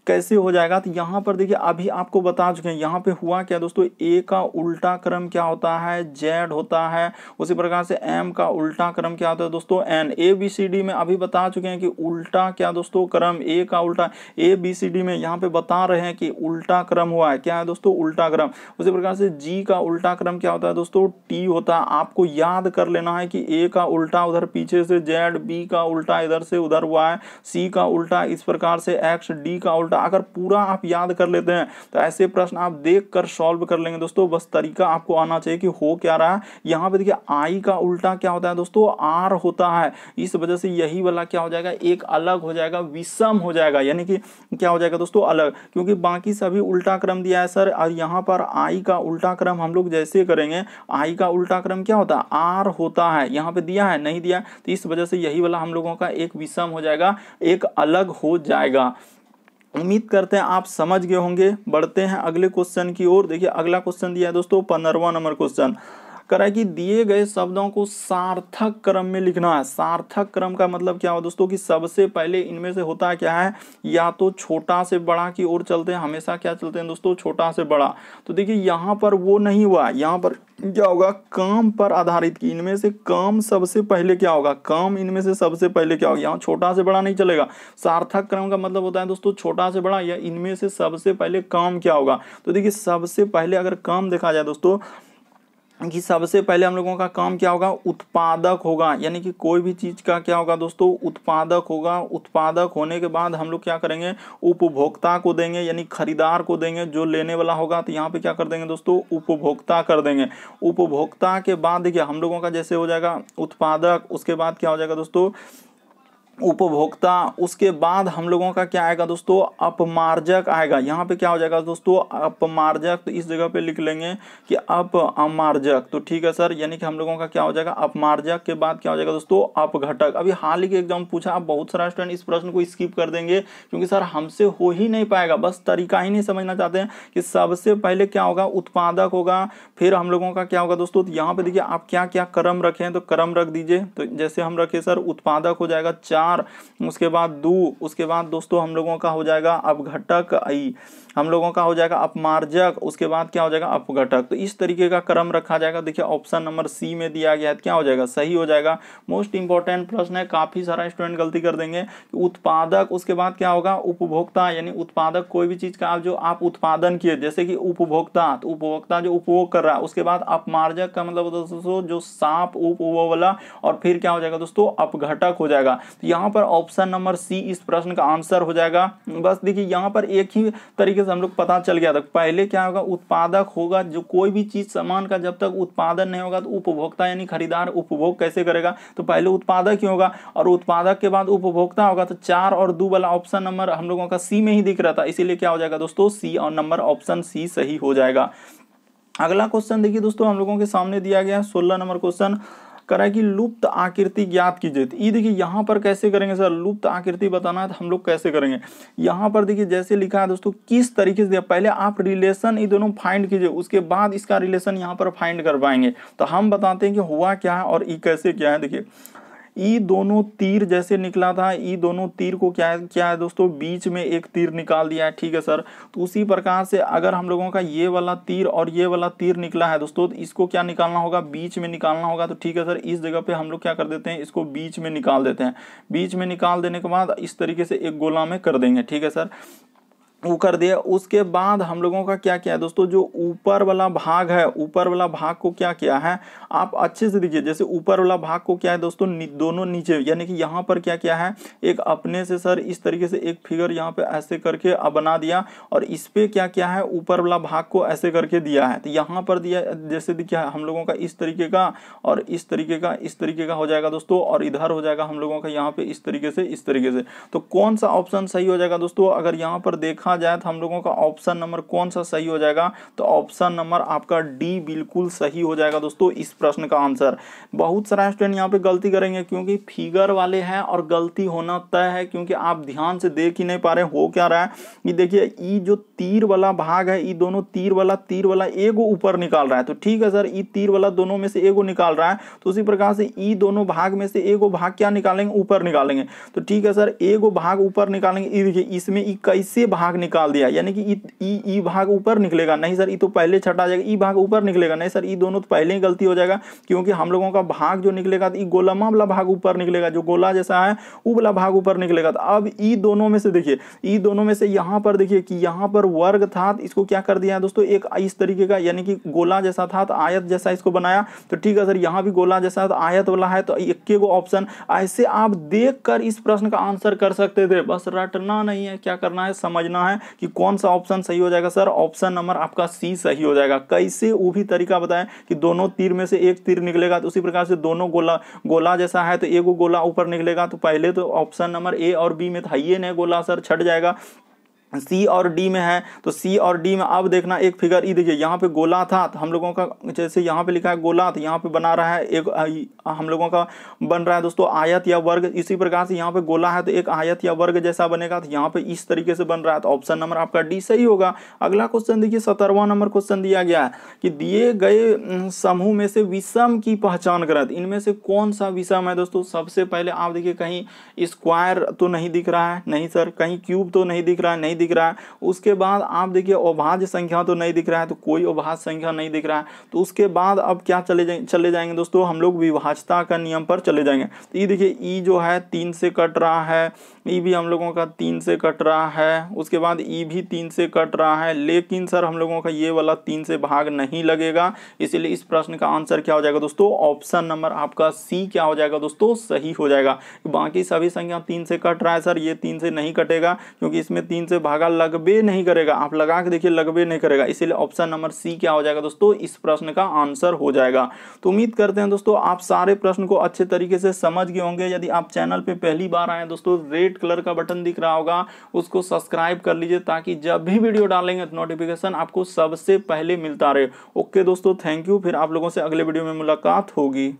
कैसे हो जाएगा, तो यहाँ पर देखिए अभी आपको बता चुके हैं यहाँ पे हुआ क्या दोस्तों, ए का उल्टा क्रम क्या होता है, जेड होता है। उसी प्रकार से एम का उल्टा क्रम क्या होता है दोस्तों, एन। ए बी सी डी में अभी बता चुके हैं कि उल्टा क्या दोस्तों क्रम, ए का उल्टा, ए बी सी डी में यहाँ पे बता रहे हैं कि उल्टा क्रम हुआ है, क्या है दोस्तों, उल्टा क्रम। उसी प्रकार से जी का उल्टा क्रम क्या होता है दोस्तों, टी होता है। आपको याद कर लेना है कि ए का उल्टा उधर पीछे से जेड, बी का उल्टा इधर से उधर हुआ है, सी का उल्टा इस प्रकार से एक्स, डी का उल्टा। अगर पूरा आप याद कर लेते हैं तो ऐसे प्रश्न आप देख कर सॉल्व कर लेंगे दोस्तों। बस तरीका आपको आना चाहिए कि हो क्या रहा है। यहाँ पे देखिए आई का उल्टा क्या होता है दोस्तों, आर होता है। इस वजह से यही वाला क्या हो जाएगा, एक अलग हो जाएगा, विषम हो जाएगा, यानी कि क्या हो जाएगा दोस्तों, अलग, क्योंकि बाकी सभी उल्टा क्रम दिया है सर। और यहाँ पर आई का उल्टा क्रम हम लोग जैसे करेंगे, आई का उल्टा क्रम क्या होता है, आर होता है। यहाँ पे दिया है, नहीं दिया, तो इस वजह से यही वाला हम लोगों का एक विषम हो जाएगा, एक अलग हो जाएगा। उम्मीद करते हैं आप समझ गए होंगे। बढ़ते हैं अगले क्वेश्चन की ओर। देखिए अगला क्वेश्चन दिया है दोस्तों 15वां नंबर क्वेश्चन, करा कि दिए गए शब्दों को सार्थक क्रम में लिखना है। सार्थक क्रम का मतलब क्या हो दोस्तों, कि सबसे पहले इनमें से होता क्या है, या तो छोटा से बड़ा की ओर चलते हैं, हमेशा क्या चलते हैं दोस्तों, छोटा से बड़ा। तो देखिए यहाँ पर वो नहीं हुआ, यहाँ पर क्या होगा, काम पर आधारित की, इनमें से काम सबसे पहले क्या होगा, काम इनमें से सबसे पहले क्या होगा, यहाँ छोटा से बड़ा नहीं चलेगा। सार्थक क्रम का मतलब होता है दोस्तों छोटा से बड़ा, या इनमें से सबसे पहले काम क्या होगा। तो देखिए सबसे पहले अगर काम देखा जाए दोस्तों, कि सबसे पहले हम लोगों का काम क्या होगा, उत्पादक होगा, यानी कि कोई भी चीज का क्या होगा दोस्तों, उत्पादक होगा। उत्पादक होने के बाद हम लोग क्या करेंगे, उपभोक्ता को देंगे, यानी खरीदार को देंगे, जो लेने वाला होगा तो यहाँ पे क्या कर देंगे दोस्तों, उपभोक्ता कर देंगे। उपभोक्ता के बाद देखिए हम लोगों का जैसे हो जाएगा उत्पादक, उसके बाद क्या हो जाएगा दोस्तों, उपभोक्ता, उसके बाद हम लोगों का क्या आएगा दोस्तों, अपमार्जक आएगा। यहाँ पे क्या हो जाएगा दोस्तों, अपमार्जक, तो इस जगह पे लिख लेंगे कि अपमार्जक। तो ठीक है सर, यानी कि हम लोगों का क्या हो जाएगा, अपमार्जक के बाद क्या हो जाएगा दोस्तों, अपघटक। अभी हाल ही के एग्जाम पूछा, आप बहुत सारा स्टूडेंट इस प्रश्न को स्किप कर देंगे, क्योंकि सर हमसे हो ही नहीं पाएगा, बस तरीका ही नहीं समझना चाहते हैं कि सबसे पहले क्या होगा, उत्पादक होगा, फिर हम लोगों का क्या होगा दोस्तों। तो यहाँ पे देखिए आप क्या क्या क्रम रखे हैं, तो क्रम रख दीजिए। तो जैसे हम रखे सर, उत्पादक हो जाएगा 4, उसके बाद दू, उसके बाद दोस्तों हम लोगों का हो जाएगा अपघटक आई, हम लोगों का हो जाएगा अपमार्जक, उसके बाद क्या हो जाएगा अपघटक। तो इस तरीके का क्रम रखा जाएगा। देखिए ऑप्शन नंबर सी में दिया गया है, क्या हो जाएगा, सही हो जाएगा। मोस्ट इंपॉर्टेंट प्रश्न है, काफी सारा स्टूडेंट गलती कर देंगे। उत्पादक, उसके बाद क्या होगा, उपभोक्ता, यानी उत्पादक कोई भी चीज का जो आप उत्पादन किए, जैसे कि उपभोक्ता, तो उपभोक्ता जो उपभोग कर रहा है। उसके बाद अपमार्जक का मतलब दोस्तों जो साफ उपभोग वाला, और फिर क्या हो जाएगा दोस्तों, अपघटक हो जाएगा। तो यहाँ पर ऑप्शन नंबर सी इस प्रश्न का आंसर हो जाएगा। बस देखिए यहाँ पर एक ही तरीके से हम लोग पता चल गया था, पहले क्या होगा, उत्पादक होगा, जो कोई भी चीज सामान का जब तक उत्पादन नहीं होगा तो उपभोक्ता यानी खरीदार उपभोग कैसे करेगा, तो पहले उत्पादक ही होगा, और उत्पादक के बाद उपभोक्ता होगा। तो 4 और 2 वाला ऑप्शन नंबर हम लोगों का सी में ही दिख रहा था, इसीलिए क्या हो जाएगा दोस्तों, सी और नंबर ऑप्शन सी सही हो जाएगा। अगला क्वेश्चन देखिए दोस्तों, हम लोगों के सामने दिया गया 16 नंबर क्वेश्चन, करा कि लुप्त आकृति ज्ञात कीजिए। तो ये देखिए यहाँ पर कैसे करेंगे सर, लुप्त आकृति बताना है तो हम लोग कैसे करेंगे। यहाँ पर देखिए जैसे लिखा है दोस्तों, किस तरीके से दिया, पहले आप रिलेशन ये दोनों फाइंड कीजिए, उसके बाद इसका रिलेशन यहाँ पर फाइंड कर पाएंगे। तो हम बताते हैं कि हुआ क्या है और ये कैसे क्या है। देखिए ई दोनों तीर जैसे निकला था, ई दोनों तीर को क्या है दोस्तों, बीच में एक तीर निकाल दिया है, ठीक है सर। तो उसी प्रकार से अगर हम लोगों का ये वाला तीर और ये वाला तीर निकला है दोस्तों, तो इसको क्या निकालना होगा, बीच में निकालना होगा। तो ठीक है सर, इस जगह पे हम लोग क्या कर देते हैं, इसको बीच में निकाल देते हैं। बीच में निकाल देने के बाद इस तरीके से एक गोला में कर देंगे, ठीक है सर, वो कर दिया। उसके बाद हम लोगों का क्या किया है दोस्तों, जो ऊपर वाला भाग है, ऊपर वाला भाग को क्या किया है, आप अच्छे से देखिए, जैसे ऊपर वाला भाग को क्या है दोस्तों, दोनों नीचे, यानी कि यहाँ पर क्या किया है, एक अपने से सर इस तरीके से एक फिगर यहाँ पे ऐसे करके बना दिया, और इस पे क्या किया है, ऊपर वाला भाग को ऐसे करके दिया है। तो यहाँ पर दिया जैसे देखिए हम लोगों का इस तरीके का, और इस तरीके का हो जाएगा दोस्तों, और इधर हो जाएगा हम लोगों का यहाँ पे इस तरीके से। तो कौन सा ऑप्शन सही हो जाएगा दोस्तों, अगर यहाँ पर देखा जाए तो हम लोगों का ऑप्शन नंबर कौन सा सही हो जाएगा, तो ऑप्शन नंबर आपका डी बिल्कुल सही हो जाएगा दोस्तों इस प्रश्न का आंसर। बहुत सारा स्टूडेंट यहाँ पे गलती करेंगे, क्योंकि फिगर वाले हैं और गलती होना तय है, क्योंकि आप ध्यान से देख ही नहीं पा रहे हो क्या रहा है। ये देखिए ये जो तीर वाला भाग है, ये दोनों तीर वाला एगो ऊपर निकाल रहा है। तो ठीक है सर, ये तीर वाला दोनों में से एगो निकाल रहा है, तो उसी प्रकार से ये दोनों भाग में से एगो भाग क्या निकालेंगे, ऊपर निकालेंगे। तो ठीक है सर, एगो भाग ऊपर निकालेंगे। ये देखिए इसमें ये कैसे भाग निकाल दिया, यानी कि ई भाग ऊपर निकलेगा, नहीं सर ई तो पहले छटा जाएगा, ई भाग ऊपर निकलेगा, नहीं सर ई दोनों तो पहले ही गलती हो जाएगा, क्योंकि हम लोगों का भाग जो निकलेगा तो ई गोलमा वाला भाग ऊपर निकलेगा, जो गोला जैसा है वो वाला भाग ऊपर निकलेगा। तो अब ई दोनों में से देखिए, ई दोनों में से यहाँ पर देखिए कि यहाँ पर वर्ग था, इसको क्या कर दिया है दोस्तों, एक इस तरीके का, यानी कि गोला जैसा था तो आयत जैसा इसको बनाया। तो ठीक है सर, यहाँ भी गोला जैसा तो आयत वाला है, तो एक गो ऑप्शन। ऐसे आप देखकर इस प्रश्न का आंसर कर सकते थे, बस रटना नहीं है, क्या करना है, समझना है कि कौन सा ऑप्शन सही हो जाएगा। सर ऑप्शन नंबर आपका सी सही हो जाएगा। कैसे, वो भी तरीका बताएं कि दोनों तीर में से एक तीर निकलेगा, तो उसी प्रकार से दोनों गोला जैसा है तो एक गोला ऊपर निकलेगा, तो पहले तो ऑप्शन नंबर ए और बी में था ये नहीं गोला सर, छट जाएगा। सी और डी में है, तो सी और डी में अब देखना एक फिगर, ई देखिए यहाँ पे गोला था तो हम लोगों का, जैसे यहाँ पे लिखा है गोला, तो यहाँ पे बना रहा है एक, हम लोगों का बन रहा है दोस्तों आयत या वर्ग। इसी प्रकार से यहाँ पे गोला है तो एक आयत या वर्ग जैसा बनेगा, तो यहाँ पे इस तरीके से बन रहा है, तो ऑप्शन नंबर आपका डी सही होगा। अगला क्वेश्चन देखिए, 17वां नंबर क्वेश्चन दिया गया है कि दिए गए समूह में से विषम की पहचान करें, इनमें से कौन सा विषम है दोस्तों। सबसे पहले आप देखिए, कहीं स्क्वायर तो नहीं दिख रहा है, नहीं सर, कहीं क्यूब तो नहीं दिख रहा है, नहीं दिख रहा है। उसके बाद आप देखिए अभाज्य संख्या तो नहीं दिख रहा है, तो कोई अभाज्य संख्या नहीं दिख रहा है। तो उसके बाद अब क्या चले जाएंगे दोस्तों, हम लोग विभाज्यता का नियम पर चले जाएंगे। तो ये देखिए ई जो है 3 से कट रहा है, ई भी हम लोगों का 3 से कट रहा है, उसके बाद ई भी 3 से कट रहा है, लेकिन सर हम लोगों का ये वाला 3 से भाग नहीं लगेगा, इसलिए इस प्रश्न का आंसर क्या हो जाएगा दोस्तों, ऑप्शन नंबर आपका सी क्या हो जाएगा दोस्तों, सही हो जाएगा। बाकी सभी संख्या 3 से कट रहा है सर, ये 3 से नहीं कटेगा, क्योंकि इसमें 3 से भागा लगबे नहीं करेगा, आप लगा के देखिए लगबे नहीं करेगा, इसीलिए ऑप्शन नंबर सी क्या हो जाएगा दोस्तों, इस प्रश्न का आंसर हो जाएगा। तो उम्मीद करते हैं दोस्तों आप सारे प्रश्न को अच्छे तरीके से समझ गए होंगे। यदि आप चैनल पे पहली बार आए दोस्तों, रेड कलर का बटन दिख रहा होगा, उसको सब्सक्राइब कर लीजिए, ताकि जब भी वीडियो डालेंगे तो नोटिफिकेशन आपको सबसे पहले मिलता रहे। ओके दोस्तों, थैंक यू, फिर आप लोगों से अगले वीडियो में मुलाकात होगी।